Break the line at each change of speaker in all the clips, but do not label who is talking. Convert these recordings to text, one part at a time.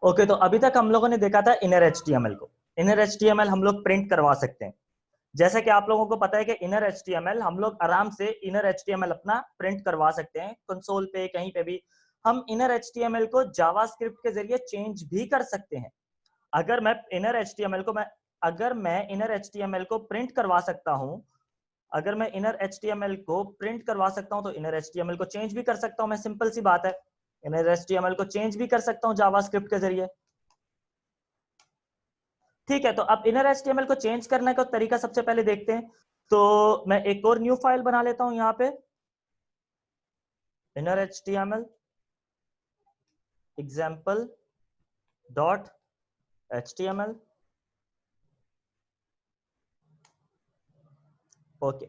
Okay, तो अभी तक हम लोगों ने देखा था इनर एचटीएमएल को। इनर एचटीएमएल हम लोग प्रिंट करवा सकते हैं। जैसे कि आप लोगों को पता है कि इनर एचटीएमएल हम लोग आराम से इनर एचटीएमएल अपना प्रिंट करवा सकते हैं कंसोल पे, कहीं पे भी। हम इनर एचटीएमएल को जावास्क्रिप्ट के जरिए चेंज भी कर सकते हैं। अगर मैं इनर एचटीएमएल को प्रिंट करवा सकता हूं, अगर मैं इनर एचटीएमएल को प्रिंट करवा सकता हूं तो इनर एचटीएमएल को चेंज भी कर सकता हूं मैं। सिंपल सी बात है, इनर एचटीएमएल को चेंज भी कर सकता हूं जावास्क्रिप्ट के जरिए। ठीक है, तो अब इनर एचटीएमएल को चेंज करने का तरीका सबसे पहले देखते हैं। तो मैं एक और न्यू फाइल बना लेता हूं यहां पे, inner HTML example dot HTML. Okay,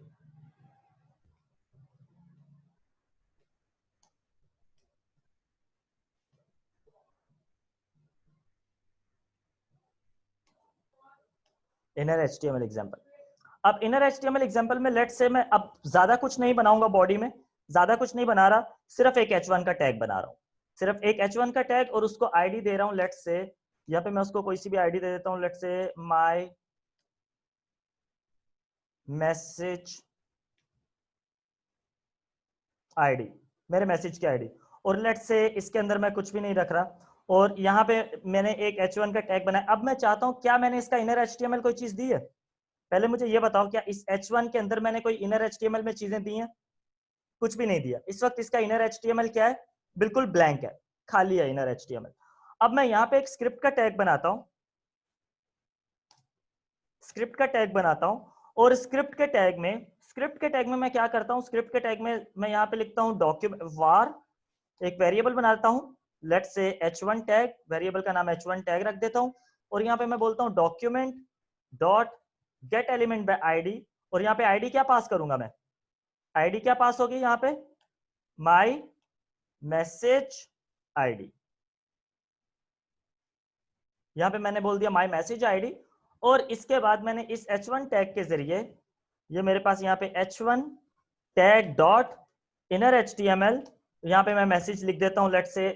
inner HTML example. अब इनर एचटीएमएल एग्जाम्पल में लेट्स से मैं अब ज्यादा कुछ नहीं बनाऊंगा, बॉडी में ज्यादा कुछ नहीं बना रहा, सिर्फ एक h1 का टैग बना रहा हूं। सिर्फ एक h1 का टैग और उसको आईडी दे रहा हूं। लेट्स से यहाँ पे मैं उसको कोई सी भी आईडी दे देता हूं। Let's say my message ID, मेरे मैसेज की आईडी। और लेट्स से इसके अंदर मैं कुछ भी नहीं रख रहा और यहाँ पे मैंने एक h1 का टैग बनाया। अब मैं चाहता हूं, क्या मैंने इसका इनर एचटीएमएल कोई चीज दी है? पहले मुझे ये बताओ, क्या इस h1 के अंदर मैंने कोई इनर एचटीएमएल में चीजें दी हैं? कुछ भी नहीं दिया। इस वक्त इसका इनर एचटीएमएल क्या है? बिल्कुल ब्लैंक है, खाली है इनर एचटीएमएल। अब मैं यहाँ पे एक स्क्रिप्ट का टैग बनाता हूं, स्क्रिप्ट का टैग बनाता हूं। और स्क्रिप्ट के टैग में मैं क्या करता हूं, स्क्रिप्ट के टैग में मैं यहाँ पे लिखता हूं डॉक्यूमेंट वार, एक वेरिएबल बनाता हूं। Let's say h1 tag, variable का नाम h1 टैग रख देता हूं। और यहाँ पे मैं बोलता हूं document dot gate element by ID. और यहाँ पे आईडी क्या पास करूंगा मैं? आईडी क्या पास होगी यहाँ पे? My message ID. यहां पे मैंने बोल दिया माई मैसेज आईडी। और इसके बाद मैंने इस h1 टैग के जरिए, ये मेरे पास यहाँ पे h1 tag dot inner HTML, यहाँ पे मैं मैसेज लिख देता हूं लेट्स से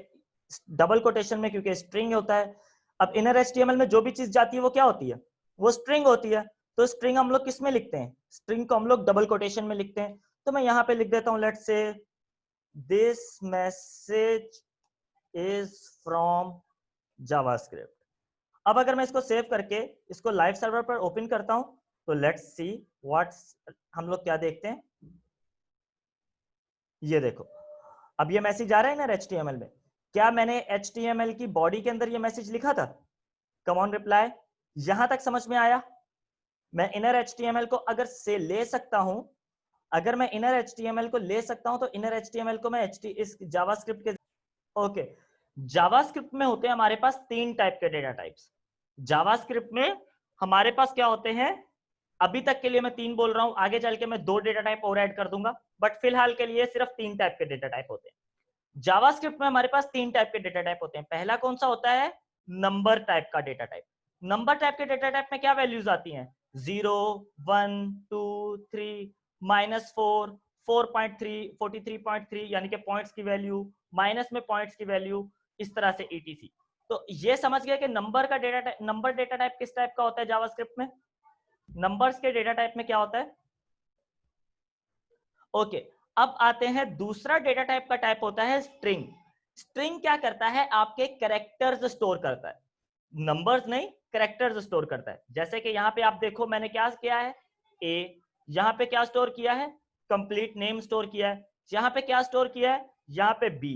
डबल कोटेशन में, क्योंकि स्ट्रिंग होता है। अब इनर एचटीएमएल में जो भी चीज जाती है वो क्या होती है? वो स्ट्रिंग होती है। तो स्ट्रिंग हम लोग किस में लिखते हैं? स्ट्रिंग को हम लोग डबल कोटेशन में लिखते हैं। तो मैं यहाँ पे लिख देता हूँ let's say this message is from JavaScript. अब अगर मैं इसको सेव करके इसको लाइव सर्वर पर ओपन करता हूं तो लेट्स सी व्हाट्स, हम लोग क्या देखते हैं, ये देखो। अब ये मैसेज आ रहा है ना एचटीएमएल में। क्या मैंने एचटीएमएल की बॉडी के अंदर ये मैसेज लिखा था? Come on reply. यहां तक समझ में आया? मैं इनर एचटीएमएल को अगर से ले सकता हूं, अगर मैं इनर एचटीएमएल को ले सकता हूं तो इनर एचटीएमएल को मैं इस जावास्क्रिप्ट के, ओके, जावास्क्रिप्ट में होते हैं हमारे पास तीन टाइप के डेटा टाइप्स। जावास्क्रिप्ट में हमारे पास क्या होते हैं, अभी तक के लिए मैं तीन बोल रहा हूं, आगे चल के मैं दो डेटा टाइप और ऐड कर दूंगा, बट फिलहाल के लिए सिर्फ तीन टाइप के डेटा टाइप होते हैं। जावास्क्रिप्ट में हमारे पास तीन टाइप के डेटा टाइप होते हैं। पहला कौन सा होता है? नंबर टाइप का डेटा टाइप। नंबर टाइप के डेटा टाइप में क्या वैल्यूज आती हैं? 0, 1, 2, 3, -4, 4.3, 43.3 यानी कि पॉइंट्स की वैल्यू, माइनस में पॉइंट्स की वैल्यू, इस तरह से etc। तो ये समझ गया कि नंबर का data type, number data type किस टाइप का होता है जावास्क्रिप्ट में? नंबर्स के डेटा टाइप में क्या होता है? ओके, अब आते हैं दूसरा डेटा टाइप का टाइप होता है स्ट्रिंग। स्ट्रिंग क्या करता है? आपके कैरेक्टर्स स्टोर करता है, नंबर्स नहीं, कैरेक्टर्स स्टोर करता है। जैसे कि यहाँ पे आप देखो मैंने क्या किया है, ए, यहाँ पे क्या स्टोर किया है? कंप्लीट नेम स्टोर किया है। यहाँ पे क्या स्टोर किया है? यहाँ पे बी।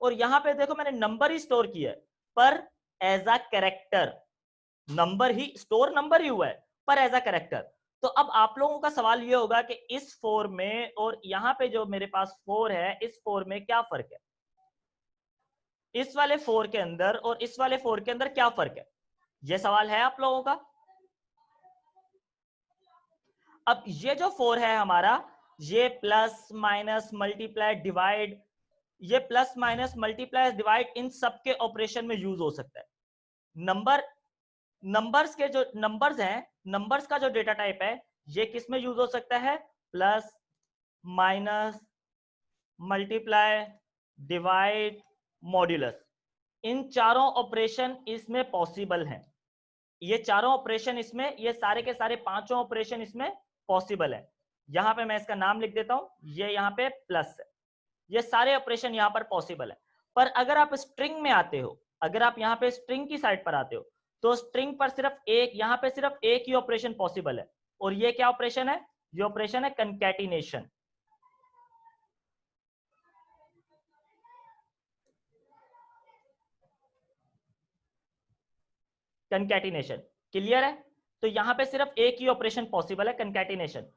और यहाँ पे देखो मैंने नंबर ही स्टोर किया है, पर एज अ कैरेक्टर। नंबर ही स्टोर, नंबर ही हुआ है, पर एज अ कैरेक्टर। तो अब आप लोगों का सवाल ये होगा कि इस फोर में और यहाँ पे जो मेरे पास फोर है, इस फोर में क्या फर्क है? इस वाले फोर के अंदर और इस वाले फोर के अंदर क्या फर्क है? ये सवाल है आप लोगों का। अब ये जो फोर है हमारा, ये प्लस माइनस मल्टीप्लाई डिवाइड, ये plus minus multiply divide in सब के ऑपरेशन में यूज हो सकता है। नंबर्स के जो नंबर्स हैं, नंबर्स का जो डेटा टाइप है, ये किस में यूज हो सकता है? Plus minus multiply divide modulus, इन चारों ऑपरेशन इसमें पॉसिबल हैं। ये चारों ऑपरेशन इसमें, ये सारे के सारे पांचों ऑपरेशन इसमें पॉसिबल है। यहां पे मैं इसका नाम लिख देता हूं, ये यहां पे प्लस है। ये सारे ऑपरेशन यहां पर पॉसिबल है। पर अगर आप स्ट्रिंग में आते हो, अगर आप यहां पे स्ट्रिंग की साइड पर आते हो, तो स्ट्रिंग पर सिर्फ एक, यहां पे सिर्फ एक ही ऑपरेशन पॉसिबल है, और ये क्या ऑपरेशन है? ये ऑपरेशन है कंकैटिनेशन। कंकैटिनेशन क्लियर है? तो यहां पे सिर्फ एक ही ऑपरेशन पॉसिबल है, कंकैटिनेशन।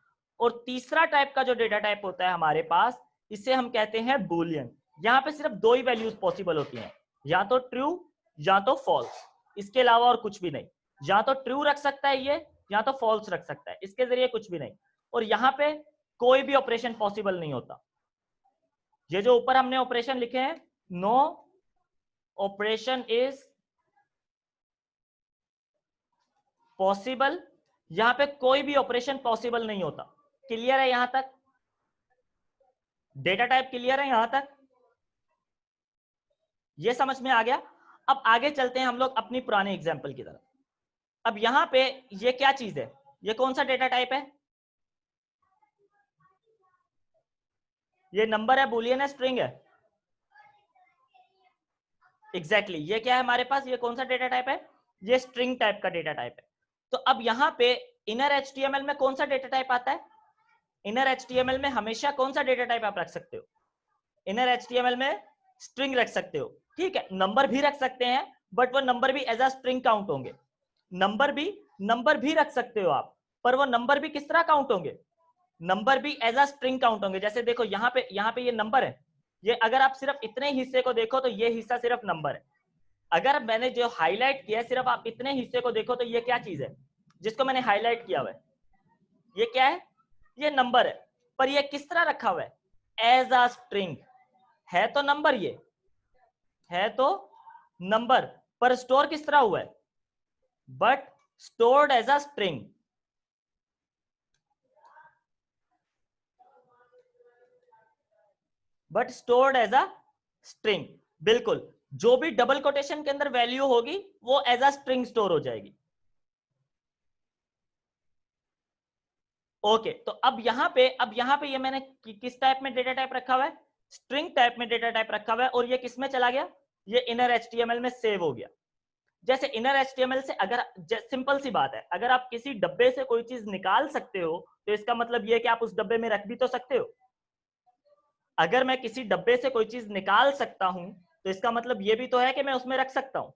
और तीसरा टाइप का जो डेटा टाइप होता है हमारे पास, इसे हम कहते हैं बूलियन। यहां पे सिर्फ दो ही वैल्यूज पॉसिबल होती हैं, या तो ट्रू या तो फॉल्स, इसके अलावा और कुछ भी नहीं। या तो ट्रू रख सकता है ये, या तो फॉल्स रख सकता है, इसके जरिए कुछ भी नहीं। और यहां पे कोई भी ऑपरेशन पॉसिबल नहीं होता। ये जो ऊपर हमने ऑपरेशन लिखे हैं, नो ऑपरेशन इज पॉसिबल, यहां पे कोई भी ऑपरेशन पॉसिबल नहीं होता। क्लियर है यहां तक? डेटा टाइप क्लियर है यहां तक? ये समझ में आ गया? अब आगे चलते हैं हम लोग अपनी पुराने एग्जांपल की तरफ। अब यहां पे ये क्या चीज है? ये कौन सा डेटा टाइप है? ये नंबर है, बुलियन है, स्ट्रिंग है? एग्जैक्टली ये क्या है हमारे पास? ये कौन सा डेटा टाइप है? ये स्ट्रिंग टाइप का डेटा टाइप है। तो अब यहां पे इनर एचटीएमएल में कौन सा डेटा टाइप आता है? इनर एचटीएमएल में हमेशा कौन सा डेटा टाइप आप रख सकते हो? इनर एचटीएमएल में स्ट्रिंग रख सकते हो, ठीक है। नंबर भी रख सकते हैं, बट वो नंबर भी एज अ स्ट्रिंग काउंट होंगे। नंबर भी रख सकते हो आप, पर वो नंबर भी किस तरह काउंट होंगे? नंबर भी एज अ स्ट्रिंग काउंट होंगे। जैसे देखो यहाँ पे ये नंबर है, ये अगर आप सिर्फ इतने हिस्से को देखो तो ये हिस्सा सिर्फ नंबर है। अगर मैंने जो हाईलाइट किया है, सिर्फ आप इतने हिस्से को देखो तो ये क्या चीज है जिसको मैंने हाईलाइट किया हुआ है? ये क्या है? ये नंबर है। पर ये किस तरह रखा हुआ है? As a string. है तो नंबर, ये है तो नंबर, पर स्टोर किस तरह हुआ है? But stored as a string. But stored as a string. बिल्कुल, जो भी डबल कोटेशन के अंदर वैल्यू होगी वो एज अ स्ट्रिंग स्टोर हो जाएगी। ओके, तो अब यहां पे ये मैंने किस टाइप में डेटा टाइप रखा हुआ है? स्ट्रिंग टाइप में डेटा टाइप रखा हुआ है, और ये किस में चला गया? ये इनर एचटीएमएल में सेव हो गया। जैसे इनर एचटीएमएल से अगर, सिंपल सी बात है, अगर आप किसी डब्बे से कोई चीज निकाल सकते हो तो इसका मतलब ये है कि आप उस डब्बे में रख भी तो सकते हो। अगर मैं किसी डब्बे से कोई चीज निकाल सकता हूं तो इसका मतलब ये भी तो है कि मैं उसमें रख सकता हूं।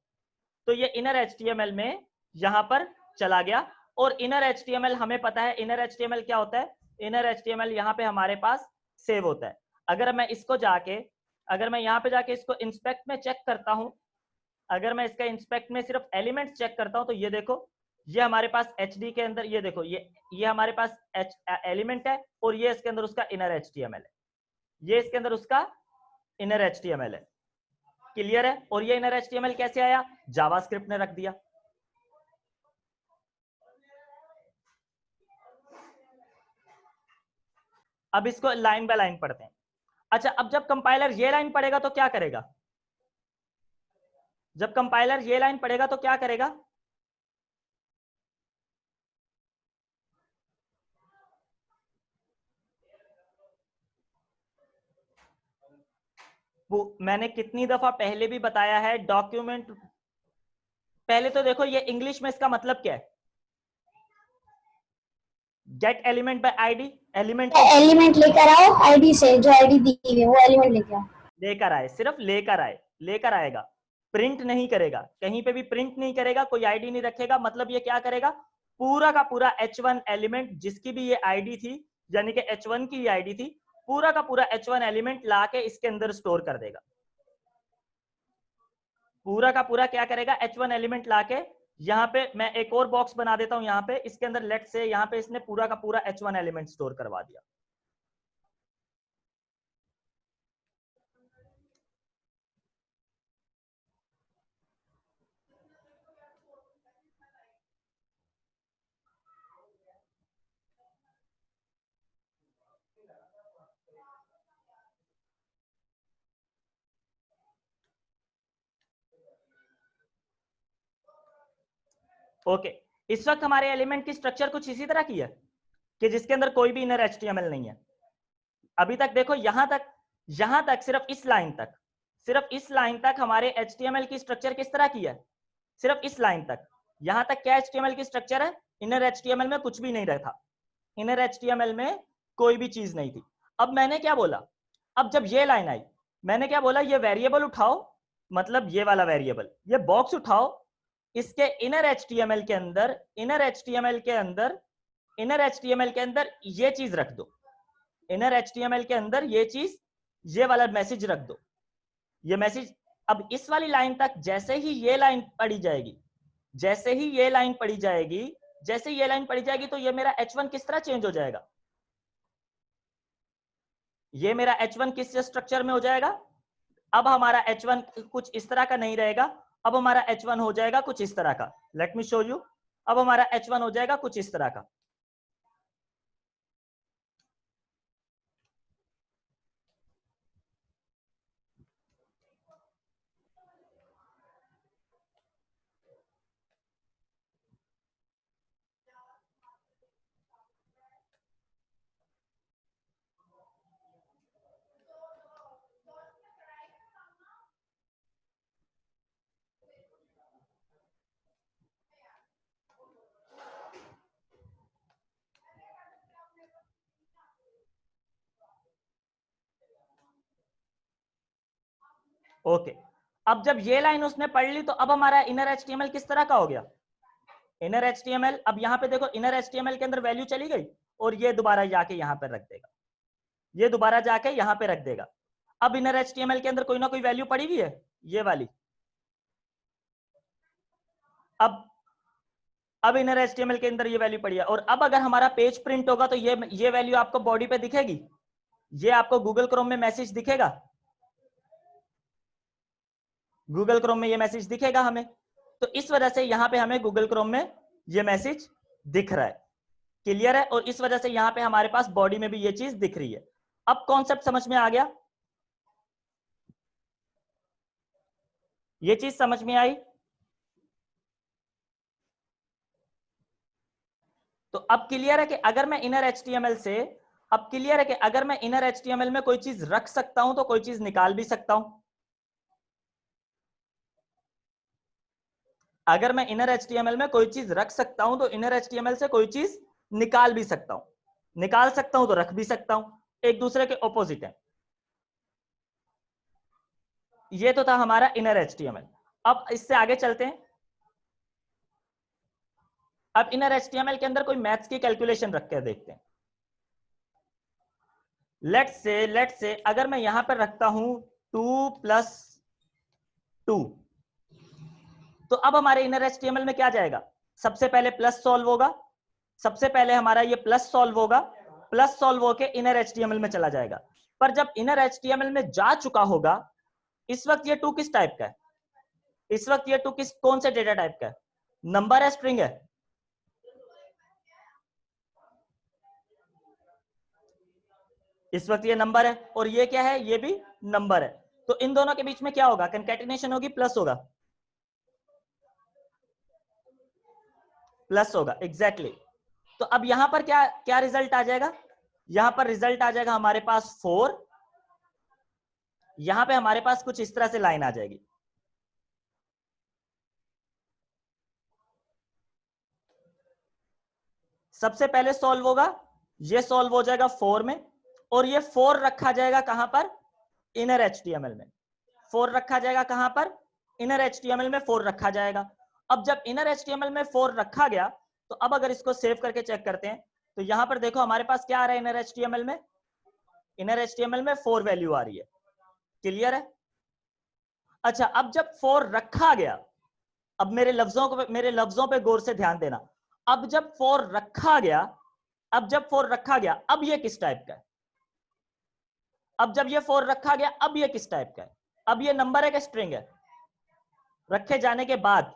तो ये इनर एचटीएमएल में यहां पर चला गया। और इनर एचटीएमएल हमें पता है, इनर एचटीएमएल क्या होता है? इनर एचटीएमएल यहां पे हमारे पास सेव होता है। अगर मैं इसको जाके, अगर मैं यहां पे जाके इसको इंस्पेक्ट में चेक करता हूं, अगर मैं इसका इंस्पेक्ट में सिर्फ एलिमेंट चेक करता हूं, तो ये देखो, ये हमारे पास एचडी के अंदर, ये देखो, ये हमारे पास एलिमेंट है, और ये इसके अंदर उसका इनर एचटीएमएल है। ये इसके अंदर उसका इनर एचटीएमएल है। क्लियर है? और ये इनर एचटीएमएल कैसे आया? जावास्क्रिप्ट ने रख दिया। अब इसको लाइन बाय लाइन पढ़ते हैं। अच्छा, अब जब कंपाइलर ये लाइन पढ़ेगा तो क्या करेगा? जब कंपाइलर ये लाइन पढ़ेगा तो क्या करेगा? वो मैंने कितनी दफा पहले भी बताया है, डॉक्यूमेंट, पहले तो देखो ये इंग्लिश में इसका मतलब क्या है? Gate element by ID. Element को
एलिमेंट लेकर आओ आईडी से, जो आईडी दी हुई है वो एलिमेंट लेके आओ।
लेकर आए, सिर्फ लेकर आए, लेकर आएगा, प्रिंट नहीं करेगा, कहीं पे भी प्रिंट नहीं करेगा, कोई आईडी नहीं रखेगा। मतलब ये क्या करेगा? पूरा का पूरा H1 एलिमेंट, जिसकी भी ये आईडी थी, यानी कि H1 की आईडी थी, पूरा का पूरा H1 एलिमेंट लाके इसके अंदर स्टोर कर देगा। पूरा का पूरा क्या करेगा? H1 एलिमेंट लाके, यहाँ पे मैं एक और बॉक्स बना देता हूं, यहाँ पे इसके अंदर लेट से, यहाँ पे इसने पूरा का पूरा H1 एलिमेंट स्टोर करवा दिया। ओके, इस वक्त हमारे एलिमेंट की स्ट्रक्चर कुछ इसी तरह की है कि जिसके अंदर कोई भी इनर एचटीएमएल नहीं है। अभी तक देखो यहां तक सिर्फ इस लाइन तक हमारे एचटीएमएल की स्ट्रक्चर किस तरह की है, सिर्फ इस लाइन तक। यहां तक क्या एचटीएमएल की स्ट्रक्चर है, इनर एचटीएमएल में कुछ भी नहीं रखा, इनर एचटीएमएल में कोई भी चीज नहीं थी। अब मैंने क्या बोला, अब जब ये लाइन आई मैंने क्या बोला, ये वेरिएबल उठाओ, मतलब ये वाला वेरिएबल, ये बॉक्स उठाओ, इसके इनर एचटीएमएल के अंदर ये चीज रख दो, इनर एचटीएमएल के अंदर ये चीज, ये वाला मैसेज रख दो, ये मैसेज। अब इस वाली लाइन तक जैसे ही ये लाइन पढ़ी जाएगी, जैसे ही ये लाइन पढ़ी जाएगी तो ये मेरा H1 किस तरह चेंज हो जाएगा, ये मेरा H1 किस स्ट्रक्चर में हो जाएगा। अब हमारा H1 कुछ इस तरह का नहीं रहेगा, अब हमारा H1 हो जाएगा कुछ इस तरह का। लेट मी शो यू, अब हमारा H1 हो जाएगा कुछ इस तरह का। ओके, अब जब ये लाइन उसने पढ़ ली तो अब हमारा इनर एचटीएमएल किस तरह का हो गया, इनर एचटीएमएल। अब यहां पे देखो इनर एचटीएमएल के अंदर वैल्यू चली गई और ये दोबारा जाके यहां पर रख देगा, ये दोबारा जाके यहां पे रख देगा। अब इनर एचटीएमएल के अंदर कोई ना कोई वैल्यू पड़ी हुई है, ये वाली। अब इनर एचटीएमएल के अंदर ये वैल्यू पड़ी है, और अब अगर हमारा पेज प्रिंट होगा तो ये वैल्यू आपको बॉडी पे दिखेगी, ये आपको गूगल क्रोम में मैसेज दिखेगा, गूगल क्रोम में ये मैसेज दिखेगा हमें। तो इस वजह से यहां पे हमें गूगल क्रोम में ये मैसेज दिख रहा है, क्लियर है। और इस वजह से यहां पे हमारे पास बॉडी में भी ये चीज दिख रही है। अब कॉन्सेप्ट समझ में आ गया, ये चीज समझ में आई। तो अब क्लियर है कि अगर मैं इनर एचटीएमएल से, अब क्लियर है कि अगर मैं इनर एचटीएमएल में कोई चीज रख सकता हूं तो कोई चीज निकाल भी सकता हूं। अगर मैं इनर एचटीएमएल में कोई चीज रख सकता हूं तो इनर एचटीएमएल से कोई चीज निकाल भी सकता हूं, निकाल सकता हूं तो रख भी सकता हूं, एक दूसरे के ऑपोजिट है। ये तो था हमारा इनर एचटीएमएल। अब इससे आगे चलते हैं। अब इनर एचटीएमएल के अंदर कोई मैथ्स की कैलकुलेशन रख कर देखते हैं। लेट्स से अगर मैं यहां पर रखता हूं 2 + 2, तो अब हमारे इनर एचटीएमएल में क्या जाएगा, सबसे पहले प्लस सॉल्व होगा, सबसे पहले हमारा ये प्लस सॉल्व होगा, प्लस सॉल्व होके इनर एचटीएमएल में चला जाएगा। पर जब इनर एचटीएमएल में जा चुका होगा, इस वक्त ये 2 किस टाइप का है, इस वक्त ये 2 कौन से डेटा टाइप का है, नंबर है स्ट्रिंग है, इस वक्त ये नंबर है और ये क्या है, ये भी नंबर है। तो इन दोनों के बीच में क्या होगा, कंकैटिनेशन होगी, प्लस होगा, प्लस होगा, एग्जैक्टली। तो अब यहां पर क्या क्या रिजल्ट आ जाएगा, यहां पर रिजल्ट आ जाएगा हमारे पास 4, यहां पे हमारे पास कुछ इस तरह से लाइन आ जाएगी। सबसे पहले सॉल्व होगा, ये सॉल्व हो जाएगा 4 में, और ये 4 रखा जाएगा कहां पर, इनर एचटीएमएल में। 4 रखा जाएगा कहां पर, इनर एचटीएमएल में 4 रखा जाएगा। अब जब इनर एचटीएमएल में 4 रखा गया, तो अब अगर इसको सेव करके चेक करते हैं तो यहां पर देखो हमारे पास क्या आ रहा है इनर एचटीएमएल में, इनर एचटीएमएल में 4 वैल्यू आ रही है, क्लियर है। अच्छा, अब जब 4 रखा गया, अब मेरे लफ्जों पे गौर से ध्यान देना। अब जब 4 रखा गया, अब ये किस टाइप का है, अब जब ये 4 रखा गया, अब ये किस टाइप का है, अब ये नंबर है कि स्ट्रिंग है, रखे जाने के बाद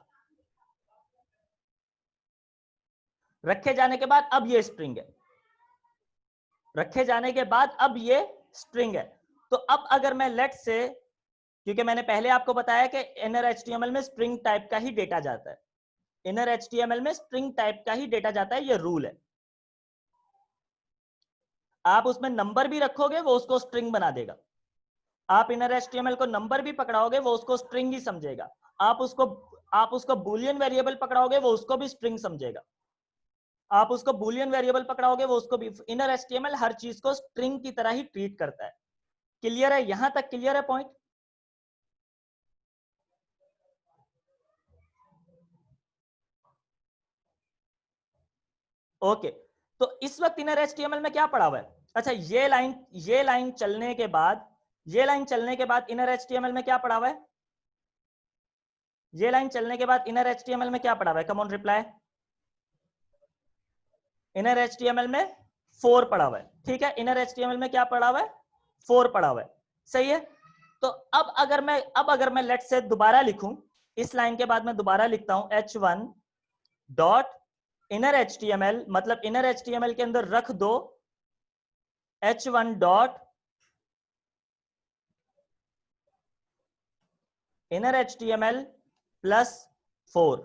अब ये स्ट्रिंग है, रखे जाने के बाद अब ये स्ट्रिंग है। तो अब अगर मैं लेट्स से, क्योंकि मैंने पहले आपको बताया कि इनर एचटीएमएल में स्ट्रिंग टाइप का ही डेटा जाता है, इनर HTML में स्ट्रिंग टाइप का ही डेटा जाता है, ये रूल है। आप उसमें नंबर भी रखोगे वो उसको स्ट्रिंग बना देगा। आप इनर HTML को नंबर भी पकड़ाओगे वो उसको स्ट्रिंग ही समझेगा। आप उसको बूलियन वेरिएबल पकड़ाओगे वो उसको भी स्ट्रिंग समझेगा। आप उसको बूलियन वेरिएबल पकड़ाओगे वो उसको भी। इनर HTML हर चीज को स्ट्रिंग की तरह ही ट्रीट करता है। क्लियर है? यहां तक क्लियर है पॉइंट? ओके, तो इस वक्त इनर HTML में क्या पड़ा हुआ है? अच्छा, ये लाइन चलने के बाद इनर HTML में क्या पड़ा हुआ है? ये लाइन चलने के बाद इनर HTML में क्या पड़ा हुआ है? Come on reply. Inner HTML में 4 पड़ा हुआ है। ठीक है, इनर HTML में क्या पड़ा हुआ है? 4 पड़ा हुआ है। सही है। तो अब अगर मैं लेट से दोबारा लिखूं, इस लाइन के बाद मैं दोबारा लिखता हूं h1 डॉट इनर HTML, मतलब इनर HTML के अंदर रख दो h1 dot inner HTML plus 4।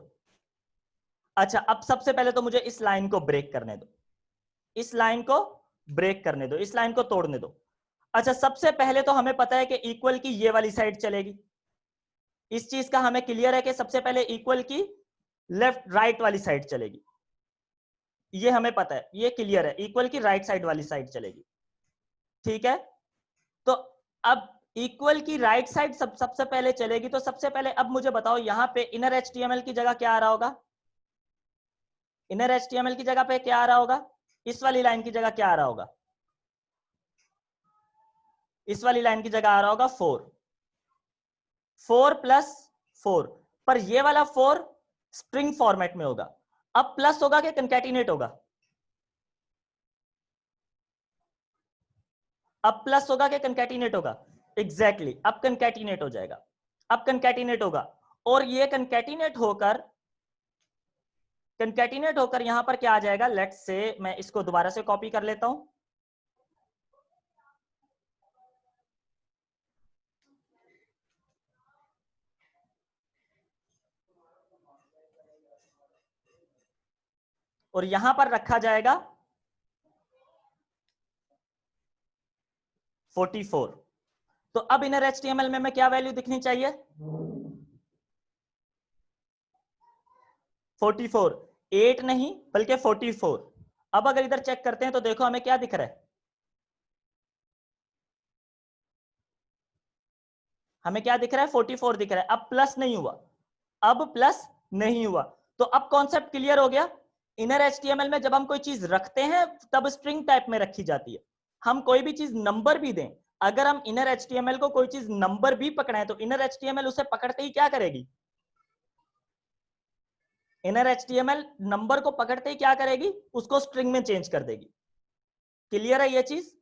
अच्छा, अब सबसे पहले तो मुझे इस लाइन को ब्रेक करने दो, इस लाइन को ब्रेक करने दो, इस लाइन को तोड़ने दो। अच्छा, सबसे पहले तो हमें पता है कि इक्वल की ये वाली साइड चलेगी। इस चीज का हमें क्लियर है कि सबसे पहले इक्वल की लेफ्ट राइट वाली साइड चलेगी, ये हमें पता है, ये क्लियर है, इक्वल की राइट साइड वाली साइड चलेगी। ठीक है, तो अब इक्वल की राइट साइड सबसे पहले चलेगी, तो सबसे पहले अब मुझे बताओ यहां पे इनर HTML की जगह क्या आ रहा होगा? इनर HTML की जगह पे क्या आ रहा होगा? इस वाली लाइन की जगह क्या आ रहा होगा? इस वाली लाइन की जगह आ रहा होगा 4 प्लस 4, पर ये वाला 4 स्ट्रिंग फॉर्मेट में होगा। अब प्लस होगा कि कंकैटिनेट होगा? अब प्लस होगा कि कंकैटिनेट होगा? एग्जैक्टली, अब कंकैटिनेट हो जाएगा। अब कंकैटिनेट होगा, और ये कंकैटिनेट होकर यहां पर क्या आ जाएगा? लेट्स से मैं इसको दोबारा से कॉपी कर लेता हूं। और यहां पर रखा जाएगा 44। तो अब इनर HTML में क्या वैल्यू दिखनी चाहिए? 44, 8 नहीं बल्कि 44। अब अगर इधर चेक करते हैं तो देखो हमें क्या दिख रहा है? हमें क्या दिख रहा है? 44 दिख रहा है। अब प्लस नहीं हुआ, अब प्लस नहीं हुआ। तो अब कॉन्सेप्ट क्लियर हो गया। इनर HTML में जब हम कोई चीज रखते हैं तब स्ट्रिंग टाइप में रखी जाती है। हम कोई भी चीज नंबर भी दें, अगर हम इनर HTML को कोई चीज नंबर भी पकड़ाएं तो इनर HTML उसे पकड़ते ही क्या करेगी? इनर HTML नंबर को पकड़ते ही क्या करेगी? उसको स्ट्रिंग में चेंज कर देगी। क्लियर है ये चीज?